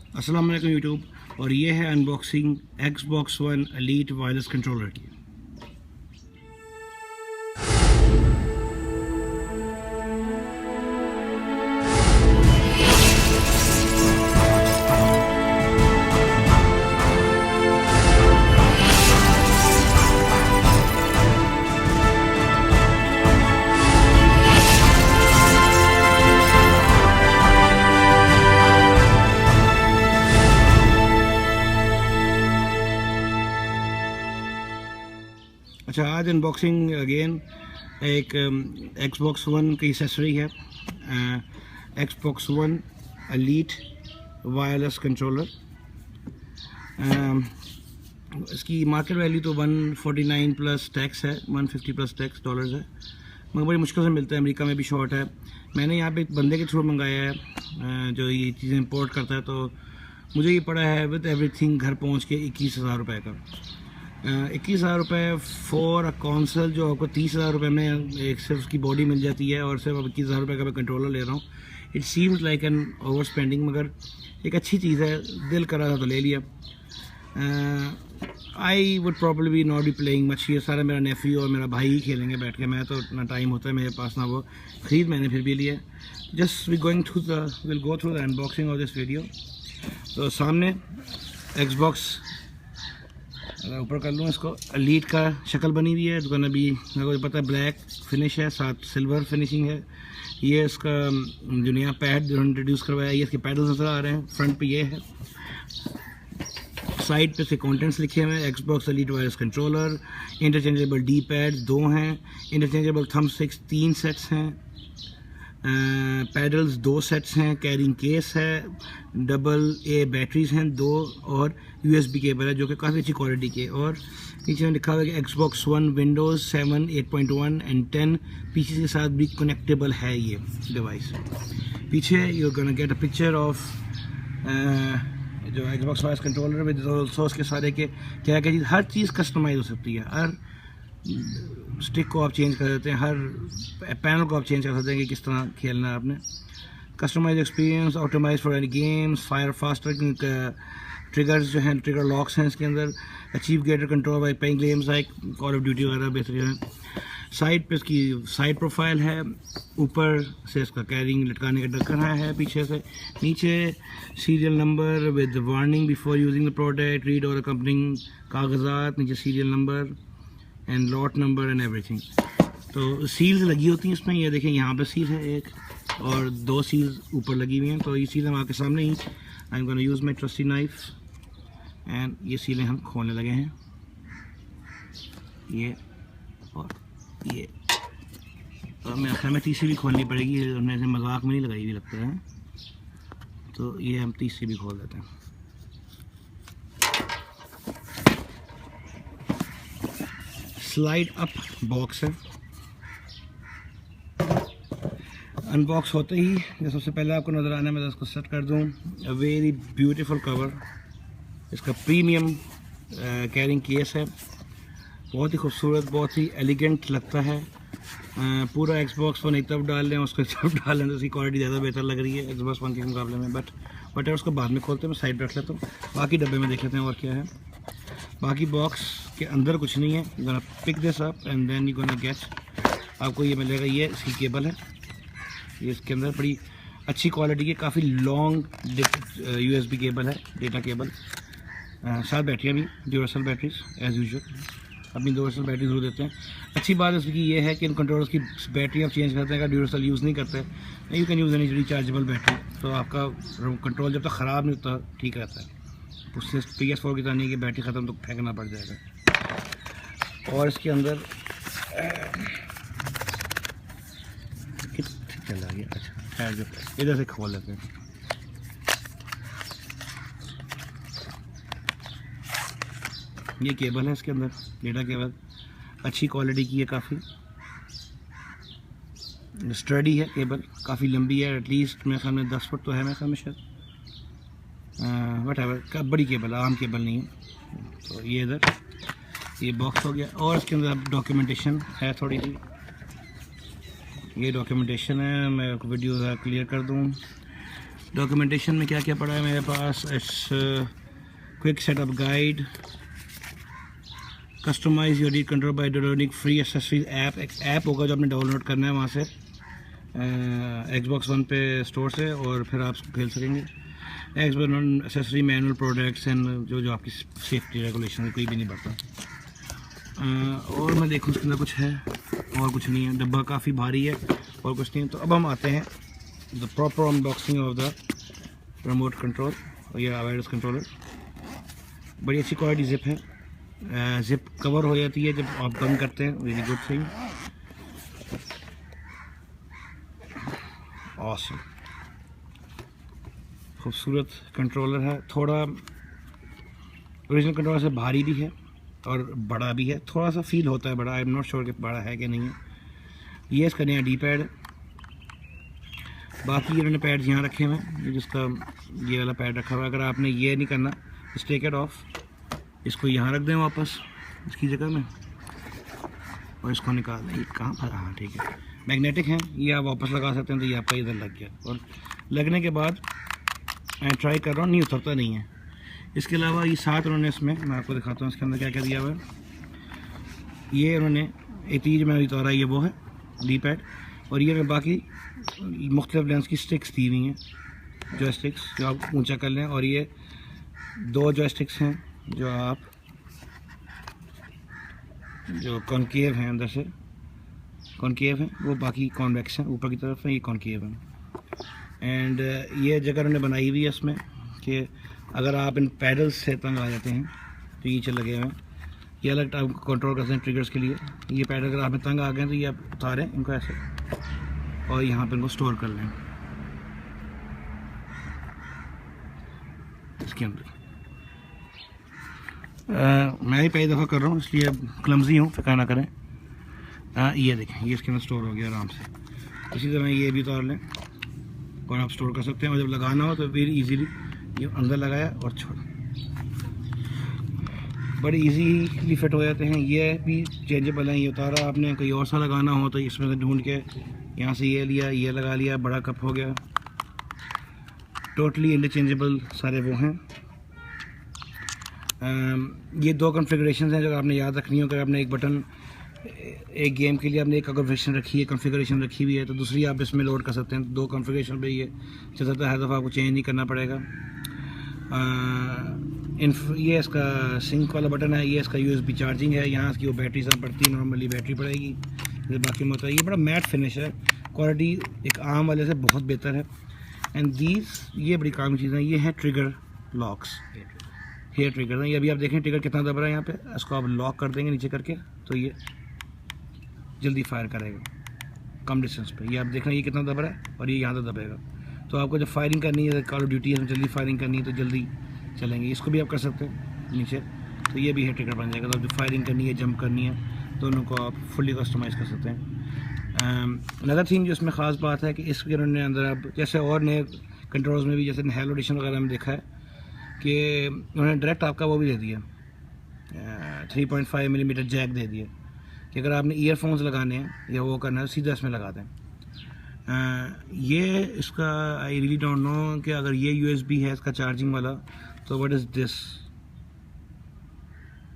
अस्सलाम वालेकुम यूट्यूब। और ये है unboxing Xbox One Elite wireless controller की। अच्छा, आज अनबॉक्सिंग अगेन एक Xbox One की एक्सेसरी है, Xbox One Elite wireless controller. इसकी मार्केट वैल्यू तो 149 प्लस टैक्स है, 150 प्लस टैक्स डॉलर्स है, मगर बड़ी मुश्किल से मिलता है। अमेरिका में भी शॉर्ट है। मैंने यहाँ पे एक बंदे के थ्रू मंगाया है जो ये चीज़ें इंपोर्ट करता है, तो मुझे ये पड़ा है विद एवरीथिंग घर पहुँच के 21,000 रुपये का। 21,000 रुपये फॉर अ कॉन्सल, जो आपको 30,000 रुपये में एक सिर्फ उसकी बॉडी मिल जाती है, और सिर्फ 21,000 रुपये का मैं कंट्रोलर ले रहा हूँ। It seems like an over spending, मगर एक अच्छी चीज़ है, दिल करा था तो ले लिया। I would probably not be playing much. ये सारा मेरा नेफ्यू और मेरा भाई ही खेलेंगे बैठ के, मैं तो ना टाइम होता है मेरे पास ना वो। ख़रीद मैंने फिर भी लिया। Just we going through will go through the unboxing of this video. तो सामने Xbox, अगर ऊपर कर लूँ इसको, एलीट का शक्ल बनी हुई है। दुकान अभी मेरे को पता है ब्लैक फिनिश है, साथ सिल्वर फिनिशिंग है। ये इसका जो नया पैड जो इंट्रोड्यूस करवाया, ये इसके पैडल्स नज़र आ रहे हैं। फ्रंट पे ये है, साइड पे से कंटेंट्स लिखे हुए हैं। Xbox Elite wireless controller, interchangeable D pad 2 हैं, इंटरचेंजेबल थंब स्टिक्स 3 सेट्स हैं, पैडल्स 2 सेट्स हैं, कैरिंग केस है, डबल ए बैटरीज हैं 2, और USB केबल है जो कि काफ़ी अच्छी क्वालिटी के। और नीचे में लिखा हुआ है कि Xbox One Windows 7, 8.1 and 10 PC के साथ भी कनेक्टेबल है ये डिवाइस। पीछे you gonna get a picture of जो Xbox wireless controller with also उसके सारे के क्या क्या चीज़, हर चीज़ कस्टमाइज हो सकती है। हर स्टिक को आप चेंज कर देते हैं, हर पैनल को आप चेंज कर सकते हैं कि किस तरह खेलना है आपने। Customize experience, optimize for any games, fire faster triggers जो हैं, ट्रिगर लॉक्स हैं इसके अंदर, achieve greater control by playing games like Call of Duty वगैरह बेहतरीन है। साइड पे इसकी साइड प्रोफाइल है, ऊपर से इसका कैरिंग लटकाने का ढक्कन है पीछे से। नीचे serial number with warning before using the product, read और अकम्पनिंग कागजात, नीचे serial number and lot number and everything. तो सील्स लगी होती हैं इसमें, ये देखें यहाँ पे सील है एक, और 2 सील्स ऊपर लगी हुई हैं। तो ये सील हम आपके सामने ही, I am gonna use my trusty knife and ये सीलें हम खोलने लगे हैं, ये और ये। और मेरे ख्याल में तीसरी भी खोलनी पड़ेगी, हमने ऐसे मजाक में नहीं लगाई हुई लगता है, तो ये हम तीसरी भी खोल देते हैं। स्लाइड अप बॉक्स है। अनबॉक्स होते ही जो सबसे पहले आपको नज़र आने में, इसको सेट कर दूँ, अ वेरी ब्यूटीफुल कवर। इसका प्रीमियम कैरिंग केस है, बहुत ही खूबसूरत, बहुत ही एलिगेंट लगता है। पूरा Xbox One एक तरफ डाल लें, उसको एक तरफ डाल लें तो उसकी क्वालिटी ज़्यादा बेहतर लग रही है Xbox One के मुकाबले में। बट है उसको बाद में खोलते हैं, मैं साइड रख लेता हूँ, बाकी डब्बे में देख लेते हैं और क्या है। बाकी बॉक्स के अंदर कुछ नहीं है। You gonna pick this up and then you gonna get, आपको ये मिलेगा, ये इसकी केबल है, ये इसके अंदर बड़ी अच्छी क्वालिटी की काफ़ी लॉन्ग USB केबल है, डेटा केबल। 7 बैटरियाँ भी, ड्यूरासेल बैटरीज एज़ यूजुअल, अपनी ड्यूरासेल बैटरी जरूर देते हैं। अच्छी बात इसकी ये है कि इन कंट्रोलर्स की बैटरी आप चेंज करते हैं, अगर ड्यूरासेल यूज़ नहीं करते, you can use any rechargeable battery, तो आपका कंट्रोल जब तक ख़राब नहीं होता ठीक रहता है। उससे PS4 की तरह नहीं कि बैटरी ख़त्म तो फेंकना पड़ जाएगा। और इसके अंदर चला गया, अच्छा जो इधर से खोल लेते हैं। ये केबल है इसके अंदर, डेटा केबल अच्छी क्वालिटी की है, काफ़ी स्टडी है केबल, काफ़ी लंबी है, एटलीस्ट मेरे सामने 10 फुट तो है मेरे सामने शायद, वट एवर, बड़ी केबल, आम केबल नहीं है। तो ये इधर ये बॉक्स हो गया, और इसके अंदर डॉक्यूमेंटेशन है थोड़ी सी, ये डॉक्यूमेंटेशन है, मैं वीडियो क्लियर कर दूँ। डॉक्यूमेंटेशन में क्या क्या पड़ा है मेरे पास? It's quick setup guide, customise your read control by downloading free accessories app. एक ऐप होगा जो आपने डाउनलोड करना है वहाँ से Xbox One पे स्टोर से, और फिर आप खेल सकेंगे। Xbox One accessory manual products and जो आपकी सेफ्टी रेगुलेशन कोई भी नहीं बढ़ता। और मैं देखूँ उसके अंदर कुछ है और कुछ नहीं है। डब्बा काफ़ी भारी है और कुछ नहीं है। तो अब हम आते हैं the proper unboxing of the remote control या वायरलेस कंट्रोलर। बड़ी अच्छी क्वालिटी जिप है, जिप कवर हो जाती है जब आप बंद करते हैं। वेरी गुड थिंग, ऑसम, खूबसूरत कंट्रोलर है। थोड़ा ओरिजिनल कंट्रोलर से भारी भी है और बड़ा भी है, थोड़ा सा फील होता है बड़ा। आई एम नॉट श्योर कि बड़ा है कि नहीं है। ये इसका नया डी पैड, बाकी इन्होंने पैड्स यहाँ रखे हुए हैं, जिसका ये वाला पैड रखा हुआ है। अगर आपने ये नहीं करना, टेक इट ऑफ, इसको यहाँ रख दें वापस इसकी जगह में और इसको निकाल दें। कहाँ पर? हाँ ठीक है, मैग्नेटिक है, ये आप वापस लगा सकते हैं। तो ये आपका इधर लग गया, और लगने के बाद मैं ट्राई कर रहा हूँ, नहीं उतरता नहीं है। इसके अलावा ये साथ उन्होंने इसमें, मैं आपको दिखाता हूँ इसके अंदर क्या क्या दिया हुआ है। ये उन्होंने एक चीज़ मैंने उतारा, ये वो है डी पैड, और ये बाकी मुख्तलिफ लेंस की स्टिक्स दी हुई हैं, जॉयस्टिक्स जो आप ऊंचा कर लें। और ये 2 जॉयस्टिक्स हैं जो आप जो कॉनकेव हैं, अंदर से कॉनकेव हैं, वो बाकी कॉन्वेक्स हैं ऊपर की तरफ है, ये कॉनकेव हैं। एंड ये जगह उन्होंने बनाई हुई है इसमें कि अगर आप इन पैडल्स से तंग आ जाते हैं तो नीचे लगे हुए हैं, ये अलग आप कंट्रोल करते हैं ट्रिगर्स के लिए। ये पैडल अगर आप में तंग आ गए तो ये आप उतारें इनको ऐसे और यहाँ पर इनको स्टोर कर लें इसके अंदर। मैं ही पहली दफ़ा कर रहा हूँ इसलिए क्लमजी हूँ, फिक्र ना करें। ये देखें, ये इसके अंदर स्टोर हो गया आराम से। इसी तरह ये भी उतार लें और आप स्टोर कर सकते हैं, और जब लगाना हो तो फिर इजीली ये अंदर लगाया और छोड़ा, बड़े इजीली फिट हो जाते हैं। ये भी चेंजेबल हैं, ये उतारा आपने कोई और सा लगाना हो तो इसमें से ढूंढ के यहाँ से ये लिया, ये लगा लिया, बड़ा कप हो गया। टोटली इंटरचेंजेबल सारे वो हैं। ये 2 कॉन्फ़िगरेशन हैं जो आपने याद रखनी हो। अगर आपने एक बटन, एक गेम के लिए आपने एक कॉन्फ़िगरेशन रखी हुई है तो दूसरी आप इसमें लोड कर सकते हैं। 2 कॉन्फ़िगरेशन पे ये चलता है, हर दफ़ा आपको चेंज नहीं करना पड़ेगा। ये इसका सिंक वाला बटन है, ये इसका USB चार्जिंग है। यहाँ इसकी वो बैटरी सब पड़ती है, नॉर्मली बैटरी पड़ेगी, बाकी में होता है। ये बड़ा मैट फिनिश है, क्वालिटी एक आम वाले से बहुत बेहतर है। एंड ये बड़ी काम की चीज़ें, ये हैं ट्रिगर लॉक्स, हेयर ट्रिगर है। ये अभी आप देखें ट्रिगर कितना दब रहा है यहाँ पे, इसको आप लॉक कर देंगे नीचे करके तो ये जल्दी फायर करेगा कम डिस्टेंस पे। ये आप देख रहे हैं ये कितना दब रहा है और ये यहाँ तक दबेगा। तो आपको जब फायरिंग करनी है, कॉल ऑफ ड्यूटी है, जल्दी फायरिंग करनी है तो जल्दी चलेंगे। इसको भी आप कर सकते हैं नीचे, तो ये भी हेयर ट्रिगर बन जाएगा। तो आप जो फायरिंग करनी है, जंप करनी है, दोनों को आप फुली कस्टमाइज़ कर सकते हैं। अनदर थिंग जो इसमें ख़ास बात है कि इसके उन्होंने अंदर आप जैसे और नए कंट्रोल्स में भी, जैसे हेलो एडिशन वगैरह में देखा है कि उन्होंने डायरेक्ट आपका वो भी दे दिया, 3.5 मिलीमीटर जैक दे दिया कि अगर आपने ईयरफोन्स लगाने हैं या वो करना है सीधा इसमें लगा दें। ये इसका आई रियली डोंट नो कि अगर ये USB है इसका चार्जिंग वाला तो what is this,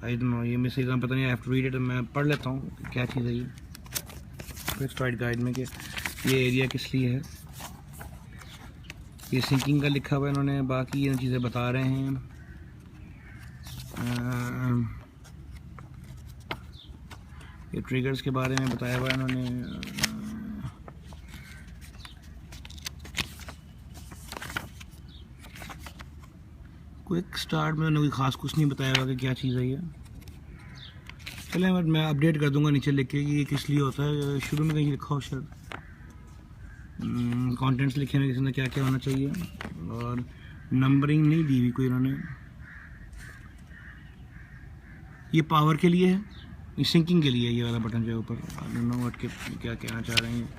I don't know, ये मुझे पता नहीं, I have to read it. मैं पढ़ लेता हूँ क्या चीज़ है ये एक्सट्राइड गाइड में कि ये एरिया किस लिए है। ये सिंकिंग का लिखा हुआ है इन्होंने, बाकी ये चीज़ें बता रहे हैं। ये ट्रिगर्स के बारे में बताया हुआ है इन्होंने। क्विक स्टार्ट में उन्होंने कोई ख़ास कुछ नहीं बताया हुआ कि क्या चीज़ है ये। चलें मैं अपडेट कर दूंगा नीचे लिख के कि ये किस लिए होता है। शुरू में कहीं लिखा हो शायद, कंटेंट्स लिखे हैं किसी ने क्या क्या होना चाहिए, और नंबरिंग नहीं दी हुई कोई इन्होंने। ये पावर के लिए है, ये सिंकिंग के लिए है, ये वाला बटन जो है ऊपर। आई डोंट नो व्हाट के क्या कहना चाह रहे हैं।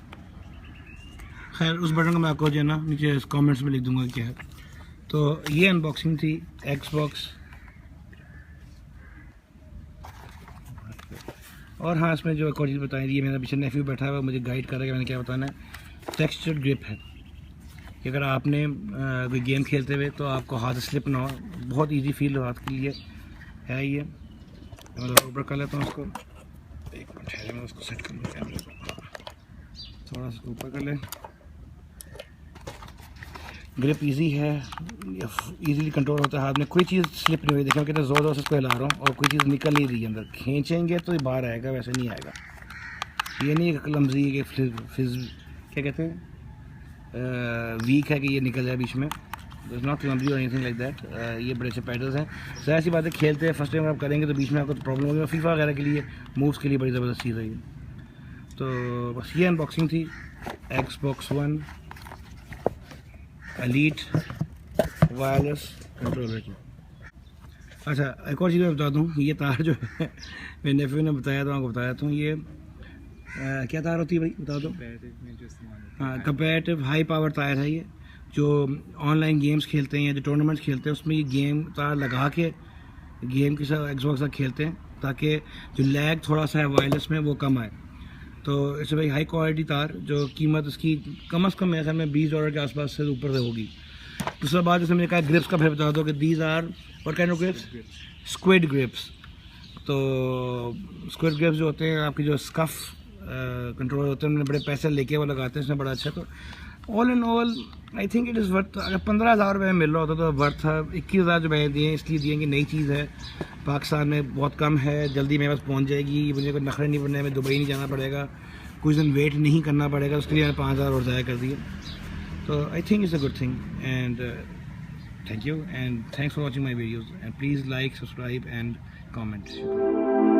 खैर उस बटन को मैं आपको जो है ना नीचे कमेंट्स में लिख दूंगा क्या है। तो ये अनबॉक्सिंग थी Xbox। और हाँ, इसमें जो एक और चीज़ बताई दी है, मेरा पीछे नेफ्यू बैठा हुआ मुझे गाइड कर रहा है कि मैंने क्या बताना है। टेक्सचर ग्रिप है, कि अगर आपने कोई गेम खेलते हुए तो आपको हाथ स्लिप ना हो, बहुत इजी फील हो हाथ के लिए है ये। मैं ऊपर कर लेता हूँ उसको, एक मिनट है, मैं उसको सेट कर लूँ कैमरे को, थोड़ा सा ऊपर कर लें। ग्रिप इजी है, इजीली कंट्रोल होता है हाथ में, कोई चीज़ स्लिप नहीं हुई। देखिए मैं कितना ज़ोर ज़ोर से इसको हिला रहा हूँ और कोई चीज़ निकल नहीं रही अंदर। खींचेंगे तो ये बाहर आएगा, वैसे नहीं आएगा। ये नहीं है क्लमजी कि फिज क्या कहते हैं वीक है कि ये निकल जाए बीच में। इट्स नॉट क्लमजी और एनीथिंग लाइक दैट। ये बड़े अच्छे पैडल्स हैं। ज़ाहिर सी बात है खेलते हैं फर्स्ट टाइम आप करेंगे तो बीच में आपको तो प्रॉब्लम होगी। फीफा वगैरह के लिए मूव्स के लिए बड़ी ज़बरदस्त चीज़ है ये। तो बस ये अनबॉक्सिंग थी Xbox One elite wireless controller की। अच्छा एक और चीज़ मैं बता दूँ, ये तार जो है मेरे नेफ्यू ने बताया तो आपको बताया तो ये क्या तार होती है भाई बता दो। हाँ कंपैरेटिव हाई पावर तार है ये, जो ऑनलाइन गेम्स खेलते हैं, जो टूर्नामेंट्स खेलते हैं उसमें ये गेम तार लगा के गेम के साथ एक्सबॉक्स साथ खेलते हैं ताकि जो लैग थोड़ा सा है वायरलेस में वो कम आए। तो इट्स भाई हाई क्वालिटी तार, जो कीमत उसकी कम से कम मेरे ख्याल में $20 के आसपास से ऊपर से होगी। दूसरा बात जैसे मैंने कहा ग्रिप्स का फिर बता दो कि these are what kind of grips, squid grips. तो स्क्विड ग्रिप्स जो होते हैं आपकी जो स्कफ कंट्रोल होते हैं, उन्होंने बड़े पैसे लेके वो लगाते हैं, इसमें बड़ा अच्छा। तो all in all I think it is worth. अगर 15,000 रुपये में मिल रहा होता तो वर्थ था। 21,000 जो मैंने दिए इसलिए दिए कि नई चीज़ है, पाकिस्तान में बहुत कम है, जल्दी मेरे पास पहुंच जाएगी, मुझे कोई नखरे नहीं बनने में, दुबई नहीं जाना पड़ेगा, कुछ दिन वेट नहीं करना पड़ेगा, उसके लिए मैंने 5,000 और ज़ाया कर दिए। तो I think it's a good thing and thank you and thanks for watching my videos and please like subscribe and comment.